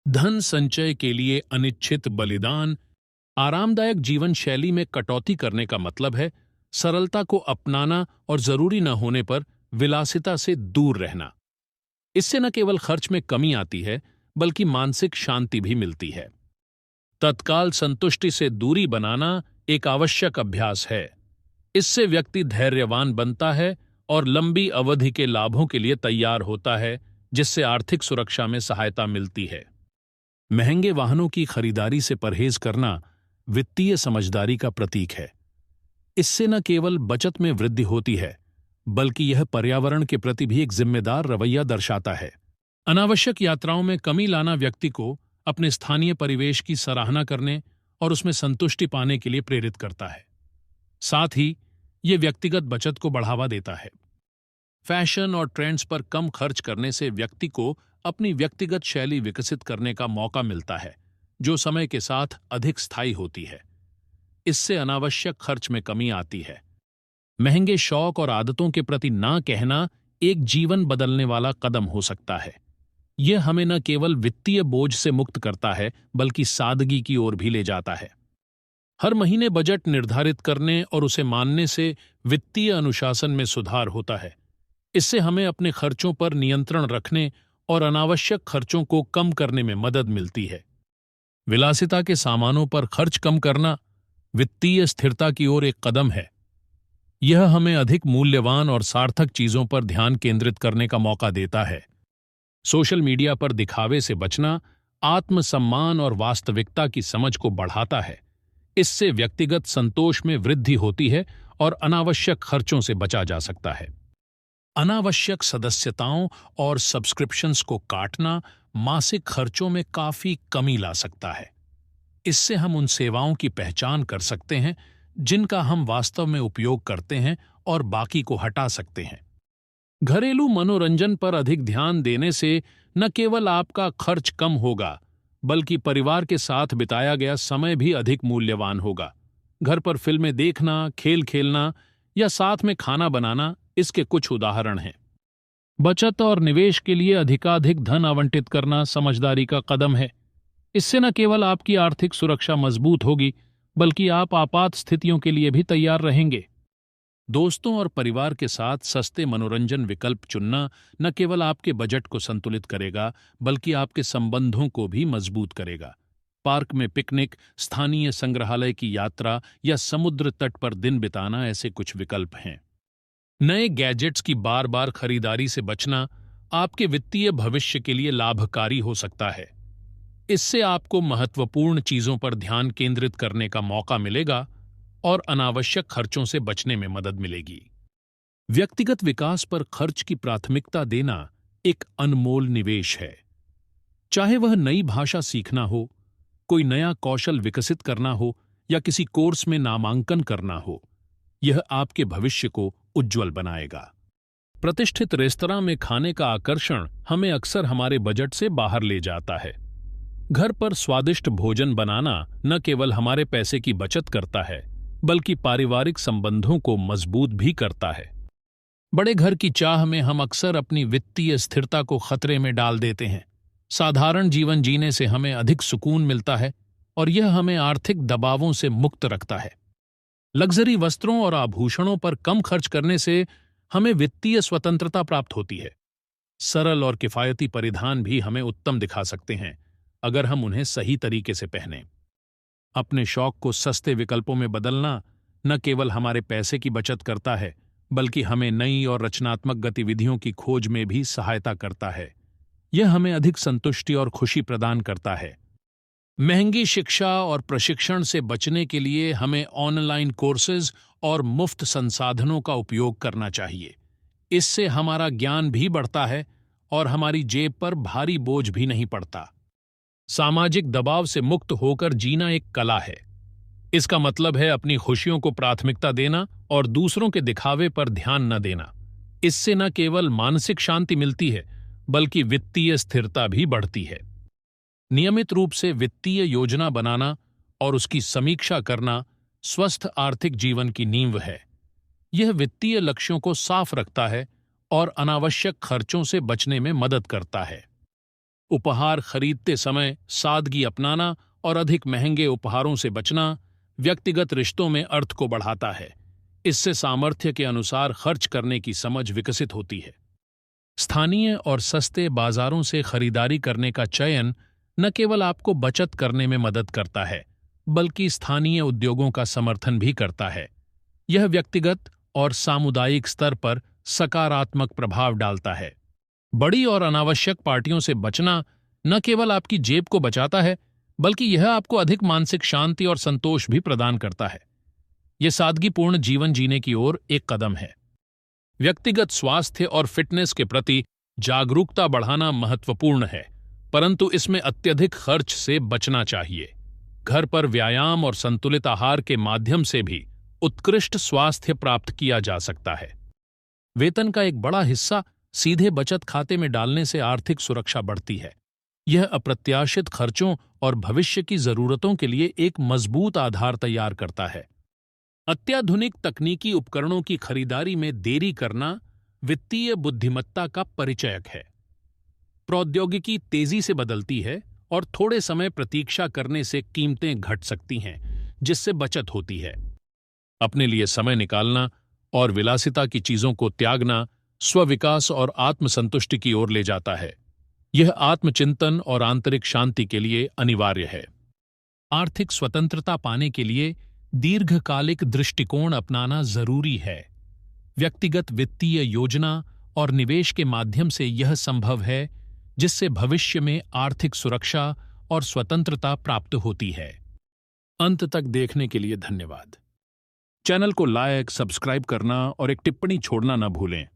धन संचय के लिए अनिश्चित बलिदान। आरामदायक जीवन शैली में कटौती करने का मतलब है सरलता को अपनाना और जरूरी न होने पर विलासिता से दूर रहना। इससे न केवल खर्च में कमी आती है बल्कि मानसिक शांति भी मिलती है। तत्काल संतुष्टि से दूरी बनाना एक आवश्यक अभ्यास है। इससे व्यक्ति धैर्यवान बनता है और लंबी अवधि के लाभों के लिए तैयार होता है, जिससे आर्थिक सुरक्षा में सहायता मिलती है। महंगे वाहनों की खरीदारी से परहेज करना वित्तीय समझदारी का प्रतीक है। इससे न केवल बचत में वृद्धि होती है बल्कि यह पर्यावरण के प्रति भी एक जिम्मेदार रवैया दर्शाता है। अनावश्यक यात्राओं में कमी लाना व्यक्ति को अपने स्थानीय परिवेश की सराहना करने और उसमें संतुष्टि पाने के लिए प्रेरित करता है। साथ ही यह व्यक्तिगत बचत को बढ़ावा देता है। फैशन और ट्रेंड्स पर कम खर्च करने से व्यक्ति को अपनी व्यक्तिगत शैली विकसित करने का मौका मिलता है, जो समय के साथ अधिक स्थायी होती है। इससे अनावश्यक खर्च में कमी आती है। महंगे शौक और आदतों के प्रति ना कहना एक जीवन बदलने वाला कदम हो सकता है। यह हमें न केवल वित्तीय बोझ से मुक्त करता है बल्कि सादगी की ओर भी ले जाता है। हर महीने बजट निर्धारित करने और उसे मानने से वित्तीय अनुशासन में सुधार होता है। इससे हमें अपने खर्चों पर नियंत्रण रखने और अनावश्यक खर्चों को कम करने में मदद मिलती है। विलासिता के सामानों पर खर्च कम करना वित्तीय स्थिरता की ओर एक कदम है। यह हमें अधिक मूल्यवान और सार्थक चीजों पर ध्यान केंद्रित करने का मौका देता है। सोशल मीडिया पर दिखावे से बचना आत्मसम्मान और वास्तविकता की समझ को बढ़ाता है। इससे व्यक्तिगत संतोष में वृद्धि होती है और अनावश्यक खर्चों से बचा जा सकता है। अनावश्यक सदस्यताओं और सब्सक्रिप्शंस को काटना मासिक खर्चों में काफी कमी ला सकता है। इससे हम उन सेवाओं की पहचान कर सकते हैं जिनका हम वास्तव में उपयोग करते हैं और बाकी को हटा सकते हैं। घरेलू मनोरंजन पर अधिक ध्यान देने से न केवल आपका खर्च कम होगा बल्कि परिवार के साथ बिताया गया समय भी अधिक मूल्यवान होगा। घर पर फिल्में देखना, खेल खेलना या साथ में खाना बनाना इसके कुछ उदाहरण हैं। बचत और निवेश के लिए अधिकाधिक धन आवंटित करना समझदारी का कदम है। इससे न केवल आपकी आर्थिक सुरक्षा मजबूत होगी बल्कि आप आपात स्थितियों के लिए भी तैयार रहेंगे। दोस्तों और परिवार के साथ सस्ते मनोरंजन विकल्प चुनना न केवल आपके बजट को संतुलित करेगा बल्कि आपके संबंधों को भी मजबूत करेगा। पार्क में पिकनिक, स्थानीय संग्रहालय की यात्रा या समुद्र तट पर दिन बिताना ऐसे कुछ विकल्प हैं। नए गैजेट्स की बार बार खरीदारी से बचना आपके वित्तीय भविष्य के लिए लाभकारी हो सकता है। इससे आपको महत्वपूर्ण चीजों पर ध्यान केंद्रित करने का मौका मिलेगा और अनावश्यक खर्चों से बचने में मदद मिलेगी। व्यक्तिगत विकास पर खर्च की प्राथमिकता देना एक अनमोल निवेश है। चाहे वह नई भाषा सीखना हो, कोई नया कौशल विकसित करना हो या किसी कोर्स में नामांकन करना हो, यह आपके भविष्य को उज्ज्वल बनाएगा। प्रतिष्ठित रेस्तरां में खाने का आकर्षण हमें अक्सर हमारे बजट से बाहर ले जाता है। घर पर स्वादिष्ट भोजन बनाना न केवल हमारे पैसे की बचत करता है बल्कि पारिवारिक संबंधों को मजबूत भी करता है। बड़े घर की चाह में हम अक्सर अपनी वित्तीय स्थिरता को खतरे में डाल देते हैं। साधारण जीवन जीने से हमें अधिक सुकून मिलता है और यह हमें आर्थिक दबावों से मुक्त रखता है। लग्जरी वस्त्रों और आभूषणों पर कम खर्च करने से हमें वित्तीय स्वतंत्रता प्राप्त होती है। सरल और किफायती परिधान भी हमें उत्तम दिखा सकते हैं अगर हम उन्हें सही तरीके से पहनें। अपने शौक को सस्ते विकल्पों में बदलना न केवल हमारे पैसे की बचत करता है बल्कि हमें नई और रचनात्मक गतिविधियों की खोज में भी सहायता करता है। यह हमें अधिक संतुष्टि और खुशी प्रदान करता है। महंगी शिक्षा और प्रशिक्षण से बचने के लिए हमें ऑनलाइन कोर्सेज और मुफ्त संसाधनों का उपयोग करना चाहिए। इससे हमारा ज्ञान भी बढ़ता है और हमारी जेब पर भारी बोझ भी नहीं पड़ता। सामाजिक दबाव से मुक्त होकर जीना एक कला है। इसका मतलब है अपनी खुशियों को प्राथमिकता देना और दूसरों के दिखावे पर ध्यान न देना। इससे न केवल मानसिक शांति मिलती है बल्कि वित्तीय स्थिरता भी बढ़ती है। नियमित रूप से वित्तीय योजना बनाना और उसकी समीक्षा करना स्वस्थ आर्थिक जीवन की नींव है। यह वित्तीय लक्ष्यों को साफ रखता है और अनावश्यक खर्चों से बचने में मदद करता है। उपहार खरीदते समय सादगी अपनाना और अधिक महंगे उपहारों से बचना व्यक्तिगत रिश्तों में अर्थ को बढ़ाता है। इससे सामर्थ्य के अनुसार खर्च करने की समझ विकसित होती है। स्थानीय और सस्ते बाजारों से खरीदारी करने का चयन न केवल आपको बचत करने में मदद करता है, बल्कि स्थानीय उद्योगों का समर्थन भी करता है। यह व्यक्तिगत और सामुदायिक स्तर पर सकारात्मक प्रभाव डालता है। बड़ी और अनावश्यक पार्टियों से बचना न केवल आपकी जेब को बचाता है, बल्कि यह आपको अधिक मानसिक शांति और संतोष भी प्रदान करता है। यह सादगीपूर्ण जीवन जीने की ओर एक कदम है। व्यक्तिगत स्वास्थ्य और फिटनेस के प्रति जागरूकता बढ़ाना महत्वपूर्ण है, परंतु इसमें अत्यधिक खर्च से बचना चाहिए। घर पर व्यायाम और संतुलित आहार के माध्यम से भी उत्कृष्ट स्वास्थ्य प्राप्त किया जा सकता है। वेतन का एक बड़ा हिस्सा सीधे बचत खाते में डालने से आर्थिक सुरक्षा बढ़ती है। यह अप्रत्याशित खर्चों और भविष्य की जरूरतों के लिए एक मजबूत आधार तैयार करता है। अत्याधुनिक तकनीकी उपकरणों की खरीदारी में देरी करना वित्तीय बुद्धिमत्ता का परिचायक है। प्रौद्योगिकी तेजी से बदलती है और थोड़े समय प्रतीक्षा करने से कीमतें घट सकती हैं, जिससे बचत होती है। अपने लिए समय निकालना और विलासिता की चीजों को त्यागना स्वविकास और आत्मसंतुष्टि की ओर ले जाता है। यह आत्मचिंतन और आंतरिक शांति के लिए अनिवार्य है। आर्थिक स्वतंत्रता पाने के लिए दीर्घकालिक दृष्टिकोण अपनाना जरूरी है। व्यक्तिगत वित्तीय योजना और निवेश के माध्यम से यह संभव है, जिससे भविष्य में आर्थिक सुरक्षा और स्वतंत्रता प्राप्त होती है। अंत तक देखने के लिए धन्यवाद। चैनल को लाइक, सब्सक्राइब करना और एक टिप्पणी छोड़ना न भूलें।